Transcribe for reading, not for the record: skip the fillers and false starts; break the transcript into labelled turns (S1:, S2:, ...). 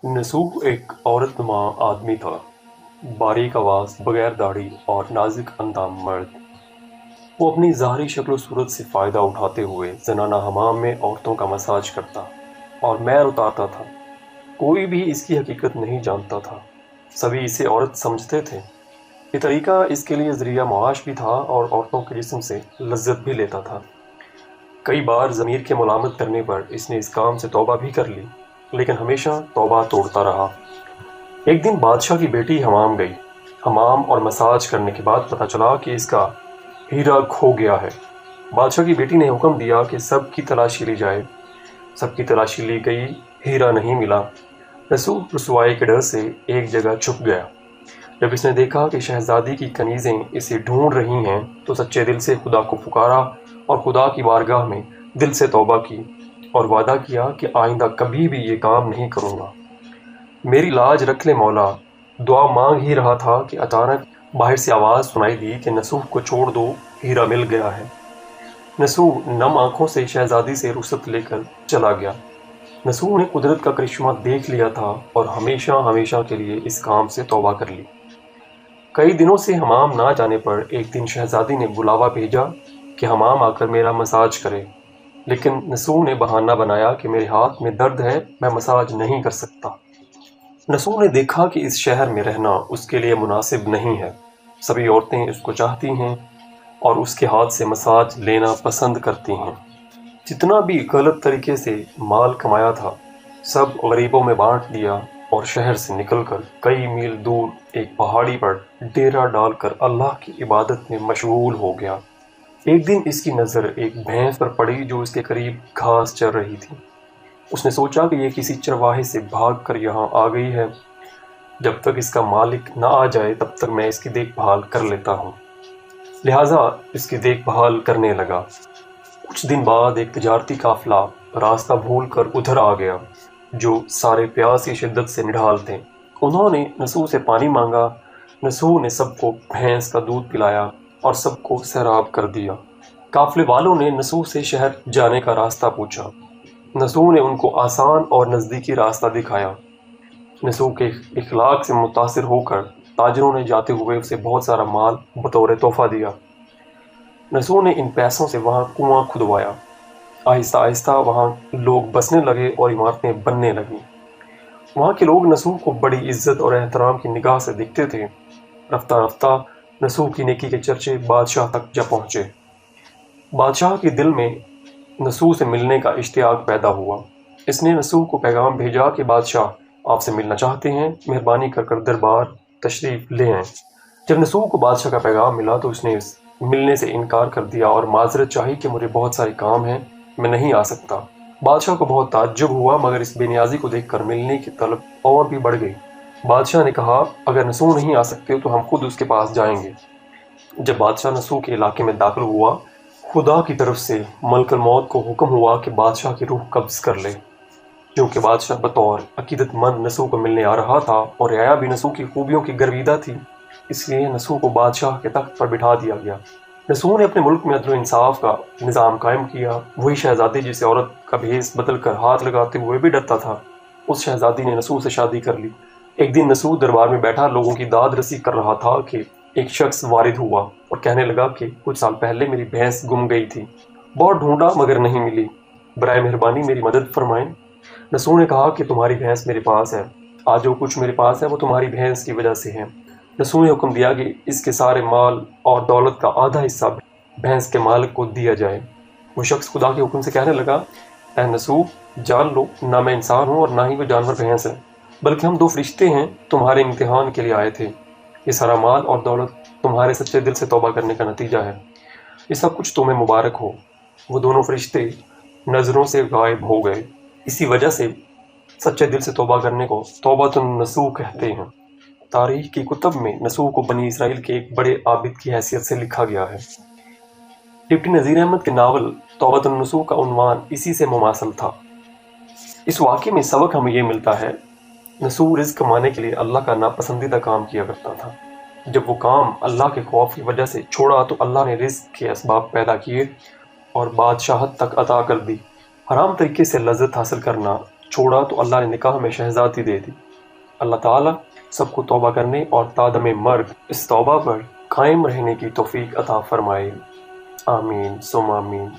S1: नसूह एक औरत नुमा आदमी था। बारीक आवाज़, बगैर दाढ़ी और नाजुक अंदाम मर्द। वो अपनी ज़ाहरी शक्ल सूरत से फ़ायदा उठाते हुए ज़नाना हमाम में औरतों का मसाज करता और मैल उतारता था। कोई भी इसकी हकीकत नहीं जानता था। सभी इसे औरत समझते थे। ये तरीका इसके लिए ज़रिया मुआश भी था और औरतों के जिस्म से लज्जत भी लेता था। कई बार ज़मीर के मुलामत करने पर इसने इस काम से तौबा भी कर ली, लेकिन हमेशा तौबा तोड़ता रहा। एक दिन बादशाह की बेटी हमाम गई। हमाम और मसाज करने के बाद पता चला कि इसका हीरा खो गया है। बादशाह की बेटी ने हुक्म दिया कि सबकी तलाशी ली जाए। सबकी तलाशी ली गई, हीरा नहीं मिला। नसूह रुसवाई के डर से एक जगह छुप गया। जब इसने देखा कि शहजादी की कनीज़ें इसे ढूंढ रही हैं, तो सच्चे दिल से खुदा को पुकारा और खुदा की बारगाह में दिल से तौबा की और वादा किया कि आइंदा कभी भी ये काम नहीं करूँगा। मेरी लाज रख ले मौला। दुआ मांग ही रहा था कि अचानक बाहर से आवाज़ सुनाई दी कि नसूह को छोड़ दो, हीरा मिल गया है। नसूह नम आंखों से शहजादी से रुखसत लेकर चला गया। नसूह ने कुदरत का करिश्मा देख लिया था और हमेशा हमेशा के लिए इस काम से तौबा कर ली। कई दिनों से हमाम ना जाने पर एक दिन शहजादी ने बुलावा भेजा कि हमाम आकर मेरा मसाज करे, लेकिन नसूह ने बहाना बनाया कि मेरे हाथ में दर्द है, मैं मसाज नहीं कर सकता। नसूह ने देखा कि इस शहर में रहना उसके लिए मुनासिब नहीं है। सभी औरतें उसको चाहती हैं और उसके हाथ से मसाज लेना पसंद करती हैं। जितना भी गलत तरीके से माल कमाया था, सब गरीबों में बांट दिया और शहर से निकलकर कई मील दूर एक पहाड़ी पर डेरा डालकर अल्लाह की इबादत में मशगूल हो गया। एक दिन इसकी नज़र एक भैंस पर पड़ी जो इसके करीब घास चर रही थी। उसने सोचा कि ये किसी चरवाहे से भागकर यहाँ आ गई है। जब तक इसका मालिक न आ जाए तब तक मैं इसकी देखभाल कर लेता हूँ। लिहाजा इसकी देखभाल करने लगा। कुछ दिन बाद एक तिजारती काफिला रास्ता भूलकर उधर आ गया, जो सारे प्यास की शिद्दत से निढाल थे। उन्होंने नसूह से पानी मांगा। नसूह ने सबको भैंस का दूध पिलाया और सबको सैराब कर दिया। काफिले वालों ने नसूह से शहर जाने का रास्ता पूछा। नसूह ने उनको आसान और नज़दीकी रास्ता दिखाया। नसूह के इखलाक से मुतासिर होकर ताजरों ने जाते हुए उसे बहुत सारा माल बतौर तोहफा दिया। नसूह ने इन पैसों से वहाँ कुआं खुदवाया। आहिस्ता आहिस्ता वहाँ लोग बसने लगे और इमारतें बनने लगीं। वहाँ के लोग नसूह को बड़ी इज्जत और एहतराम की निगाह से देखते थे। रफ्ता रफ्ता नसूह की नेकी के चर्चे बादशाह तक जा पहुँचे। बादशाह के दिल में नसूह से मिलने का इश्तियाक पैदा हुआ। इसने नसूह को पैगाम भेजा कि बादशाह आपसे मिलना चाहते हैं, मेहरबानी कर दरबार तशरीफ़ ले आएं। जब नसूह को बादशाह का पैगाम मिला तो उसने मिलने से इनकार कर दिया और माजरत चाही कि मुझे बहुत सारे काम हैं, मैं नहीं आ सकता। बादशाह को बहुत ताज्जुब हुआ, मगर इस बेनियाजी को देखकर मिलने की तलब और भी बढ़ गई। बादशाह ने कहा, अगर नसूह नहीं आ सकते तो हम खुद उसके पास जाएंगे। जब बादशाह नसूह के इलाके में दाखिल हुआ, खुदा की तरफ से मलकुल मौत को हुक्म हुआ कि बादशाह की रूह कब्ज़ कर ले। क्योंकि बादशाह बतौर अकीदतमंद नसूह को मिलने आ रहा था और रियाया भी नसूह की खूबियों की गर्विदा थी, इसलिए नसूह को बादशाह के तख्त पर बिठा दिया गया। नसूह ने अपने मुल्क में अदल व इंसाफ का निज़ाम कायम किया। वही शहजादी जिसे औरत का भेस बदल कर हाथ लगाते हुए भी डरता था, उस शहजादी ने नसूह से शादी कर ली। एक दिन नसूह दरबार में बैठा लोगों की दाद रसी कर रहा था कि एक शख्स वारिद हुआ और कहने लगा कि कुछ साल पहले मेरी भैंस गुम गई थी। बहुत ढूंढा मगर नहीं मिली, बराए मेहरबानी मेरी मदद फरमाएं। नसूह ने कहा कि तुम्हारी भैंस मेरे पास है। आज जो कुछ मेरे पास है वो तुम्हारी भैंस की वजह से है। नसूह ने हुक्म दिया कि इसके सारे माल और दौलत का आधा हिस्सा भैंस के मालिक को दिया जाए। वो शख्स खुदा के हुक्म से कहने लगा, ऐ नसूह, जान लो, ना मैं इंसान हूँ और ना ही वो जानवर भैंस है, बल्कि हम दो फरिश्ते हैं, तुम्हारे इम्तिहान के लिए आए थे। ये सारा माल और दौलत तुम्हारे सच्चे दिल से तौबा करने का नतीजा है। ये सब कुछ तुम्हें मुबारक हो। वो दोनों फरिश्ते नज़रों से गायब हो गए। इसी वजह से सच्चे दिल से तौबा करने को तौबातुन नसूह कहते हैं। तारीख की कुतब में नसूह को बनी इसराइल के एक बड़े आबिद की हैसियत से लिखा गया है। डिप्टी नज़ीर अहमद के नावल तौबातुन नसूह का उन्वान इसी से मुमासल था। इस वाक़े में सबक हमें ये मिलता है, नसूह रिज़्क़ कमाने के लिए अल्लाह का नापसंदीदा काम किया करता था। जब वो काम अल्लाह के खौफ की वजह से छोड़ा तो अल्लाह ने रिज़्क़ के असबाब पैदा किए और बादशाहत तक अता कर दी। हराम तरीके से लज्जत हासिल करना چھوڑا تو اللہ نے نکاح میں شہزادی دے دی۔ اللہ تعالیٰ سب کو توبہ کرنے اور تادم مرگ اس توبہ پر قائم رہنے کی توفیق عطا فرمائے۔ آمین ثم آمین۔